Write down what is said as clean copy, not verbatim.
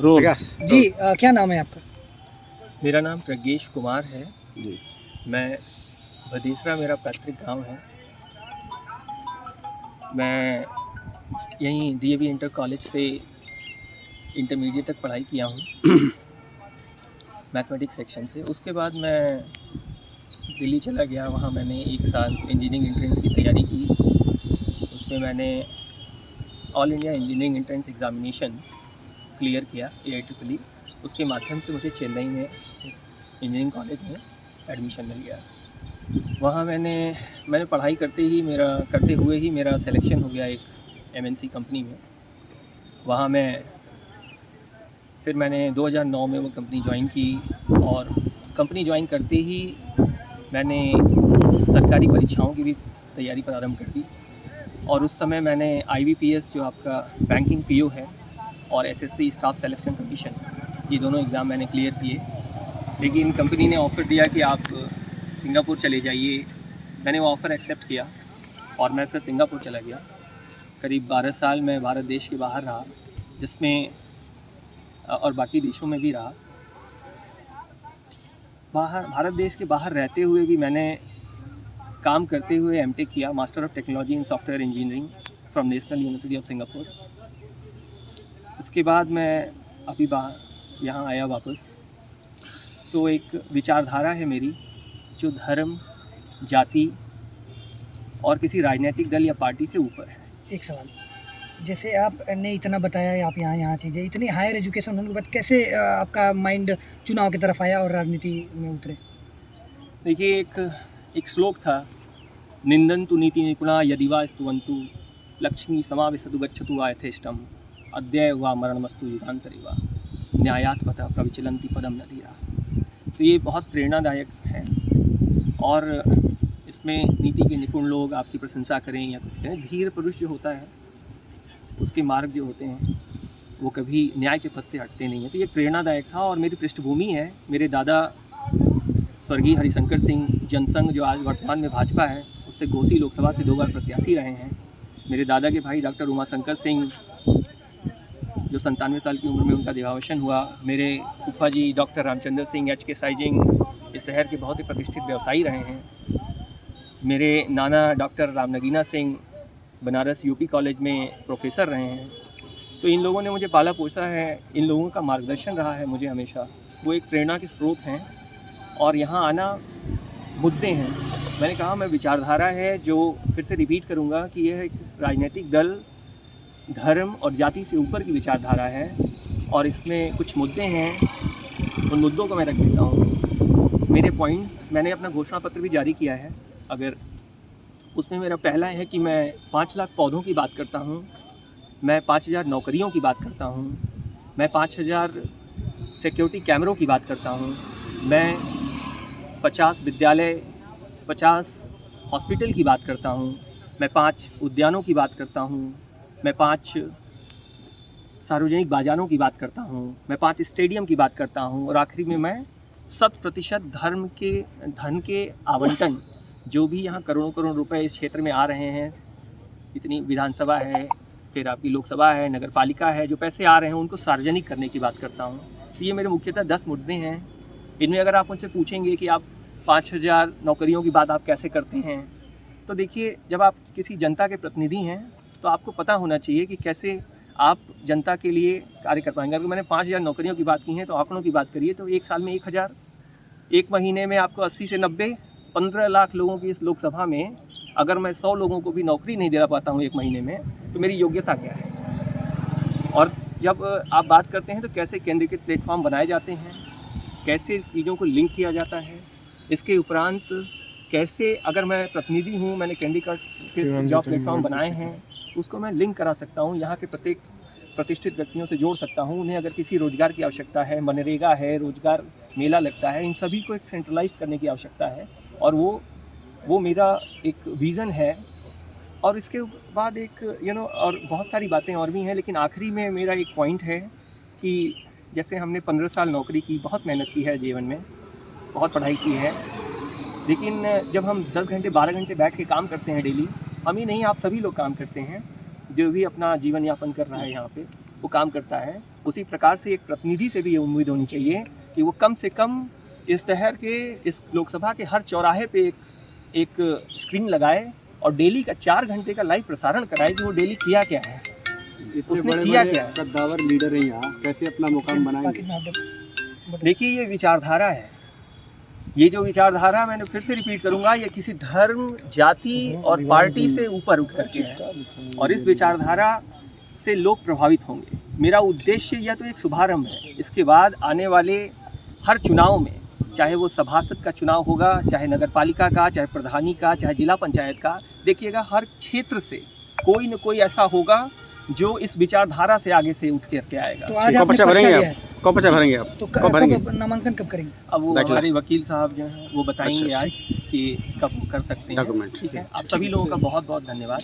Role जी क्या नाम है आपका? मेरा नाम प्रज्ञेश कुमार है। जी। मैं भदेसरा मेरा पैतृक गांव है। मैं यहीं डीएवी इंटर कॉलेज से इंटरमीडिएट तक पढ़ाई किया हूँ मैथमेटिक्स सेक्शन से। उसके बाद मैं दिल्ली चला गया। वहाँ मैंने 1 साल इंजीनियरिंग एंट्रेंस की तैयारी की। उसमें मैंने all India engineering entrance examination clear किया AIEEE। उसके माध्यम से मुझे चेन्नई में इंजीनियरिंग कॉलेज में एडमिशन मिल गया। वहाँ मैंने पढ़ाई करते हुए ही मेरा सिलेक्शन हो गया एक MNC कंपनी में। वहाँ फिर मैंने 2009 में वो कंपनी ज्वाइन की और कंपनी ज्वाइन करते ही मैंने सरकारी परीक्षाओं की भी तैयारी प्रारंभ कर दी। और उस समय मैंने IBPS जो आपका बैंकिंग PO है और SSC स्टाफ सिलेक्शन कमीशन, ये दोनों एग्ज़ाम मैंने क्लियर किए। लेकिन कंपनी ने ऑफ़र दिया कि आप सिंगापुर चले जाइए। मैंने वो ऑफ़र एक्सेप्ट किया और मैं फिर सिंगापुर चला गया। करीब 12 साल मैं भारत देश के बाहर रहा, जिसमें और बाकी देशों में भी रहा। भारत देश के बाहर रहते हुए भी मैंने काम करते हुए MTech किया, master of technology in software engineering from national university of Singapore. उसके बाद मैं अभी यहाँ आया वापस। तो एक विचारधारा है मेरी जो धर्म, जाति और किसी राजनीतिक दल या पार्टी से ऊपर है। एक सवाल, जैसे आपने इतना बताया, आप यहाँ चीज़ें इतनी हायर एजुकेशन होने के बाद कैसे आपका माइंड चुनाव की तरफ आया और राजनीति में उतरे? देखिए, एक श्लोक था, निंदन्तु नीति निपुणा यदि वा स्तुवन्तु लक्ष्मी समाविशतु गच्छतु वा यथेष्टम अद्य वा मरणमस्तु युगान्तरे वा न्यायात् पथः प्रविचलन्ति पदम न धीरा। तो ये बहुत प्रेरणादायक है और इसमें नीति के निपुण लोग आपकी प्रशंसा करें या कुछ करें, धीर पुरुष जो होता है उसके मार्ग जो होते हैं वो कभी न्याय के पथ से हटते नहीं हैं। तो ये प्रेरणादायक था। और मेरी पृष्ठभूमि है, मेरे दादा स्वर्गीय हरिशंकर सिंह जनसंघ जो आज वर्तमान में भाजपा है, उससे घोसी लोकसभा से 2 बार प्रत्याशी रहे हैं। मेरे दादा के भाई डॉक्टर उमाशंकर सिंह जो 97 साल की उम्र में उनका देहावसान हुआ। मेरे फूफा जी डॉक्टर रामचंद्र सिंह HK साइजिंग इस शहर के बहुत ही प्रतिष्ठित व्यवसायी रहे हैं। मेरे नाना doctor Ramnagina Singh Banaras UP college में प्रोफेसर रहे हैं। तो इन लोगों ने मुझे पाला पोसा है, इन लोगों का मार्गदर्शन रहा है मुझे हमेशा। वो एक प्रेरणा के स्रोत हैं। और यहाँ आना मुद्दे हैं, मैंने कहा मैं विचारधारा है जो फिर से रिपीट करूँगा कि यह एक राजनीतिक दल, धर्म और जाति से ऊपर की विचारधारा है और इसमें कुछ मुद्दे हैं, उन मुद्दों को मैं रख देता हूँ। मेरे पॉइंट्स मैंने अपना घोषणा पत्र भी जारी किया है। अगर उसमें मेरा पहला है कि मैं 5 लाख पौधों की बात करता हूँ, मैं 5000 नौकरियों की बात करता हूँ, मैं 5000 सिक्योरिटी कैमरों की बात करता हूँ, मैं 50 विद्यालय, 50 हॉस्पिटल की बात करता हूँ, मैं 5 उद्यानों की बात करता हूँ, मैं 5 सार्वजनिक बाज़ारों की बात करता हूँ, मैं 5 स्टेडियम की बात करता हूँ और आखिरी में मैं 100% धन के आवंटन, जो भी यहाँ करोड़ों करोड़ रुपए इस क्षेत्र में आ रहे हैं, इतनी विधानसभा है, फिर आपकी लोकसभा है, नगर पालिका है, जो पैसे आ रहे हैं उनको सार्वजनिक करने की बात करता हूँ। तो ये मेरे मुख्यतः 10 मुद्दे हैं। इनमें अगर आप मुझसे पूछेंगे कि आप 5000 नौकरियों की बात आप कैसे करते हैं, तो देखिए, जब आप किसी जनता के प्रतिनिधि हैं तो आपको पता होना चाहिए कि कैसे आप जनता के लिए कार्य कर पाएंगे। अगर मैंने 5000 नौकरियों की बात की है तो आंकड़ों की बात करिए तो एक साल में 1000, एक महीने में आपको 80 से 90, 15 लाख लोगों की इस लोकसभा में अगर मैं 100 लोगों को भी नौकरी नहीं दिला पाता हूँ एक महीने में, तो मेरी योग्यता क्या है। और जब आप बात करते हैं तो कैसे केंद्रीकृत प्लेटफॉर्म बनाए जाते हैं, कैसे चीज़ों को लिंक किया जाता है, इसके उपरांत कैसे अगर मैं प्रतिनिधि हूँ, मैंने केंद्रीकृत जॉब प्लेटफॉर्म बनाए हैं, उसको मैं लिंक करा सकता हूँ, यहाँ के प्रत्येक प्रतिष्ठित व्यक्तियों से जोड़ सकता हूँ। उन्हें अगर किसी रोज़गार की आवश्यकता है, मनरेगा है, रोज़गार मेला लगता है, इन सभी को एक सेंट्रलाइज करने की आवश्यकता है और वो मेरा एक विज़न है। और इसके बाद एक और बहुत सारी बातें और भी हैं, लेकिन आखिरी में मेरा एक पॉइंट है कि जैसे हमने 15 साल नौकरी की, बहुत मेहनत की है जीवन में, बहुत पढ़ाई की है, लेकिन जब हम 10 घंटे 12 घंटे बैठ के काम करते हैं डेली, हम ही नहीं आप सभी लोग काम करते हैं, जो भी अपना जीवन यापन कर रहा है यहाँ पे, वो काम करता है, उसी प्रकार से एक प्रतिनिधि से भी ये उम्मीद होनी चाहिए कि वो कम से कम इस शहर के, इस लोकसभा के हर चौराहे पे एक स्क्रीन लगाए और डेली का 4 घंटे का लाइव प्रसारण कराए कि वो डेली किया क्या है, इतने उसने बड़े किया बड़े क्या है। कद्दावर लीडर हैं यहाँ, कैसे अपना मुकाम बनाएंगे? देखिए ये विचारधारा है, ये जो विचारधारा मैंने फिर से रिपीट करूंगा, ये किसी धर्म, जाति और पार्टी से ऊपर उठ करके है और इस विचारधारा से लोग प्रभावित होंगे। मेरा उद्देश्य यह तो एक शुभारंभ है, इसके बाद आने वाले हर चुनाव में, चाहे वो सभासद का चुनाव होगा, चाहे नगर पालिका का, चाहे प्रधानी का, चाहे जिला पंचायत का, देखिएगा हर क्षेत्र से कोई न कोई ऐसा होगा जो इस विचारधारा से आगे से उठ करके आएगा। तो आज कब आपने पर्चा पर्चा भरेंगे लिया आप? है, कब पर्चा भरेंगे आप? तो कब भरेंगे? कब नामांकन कब करेंगे? अब वो दाखिला। हमारे वकील साहब जो हैं वो बताएंगे अच्छा, आज कि कब कर सकते हैं। डॉक्यूमेंट। ठीक है, आप सभी लोगों का बहुत बहुत धन्यवाद।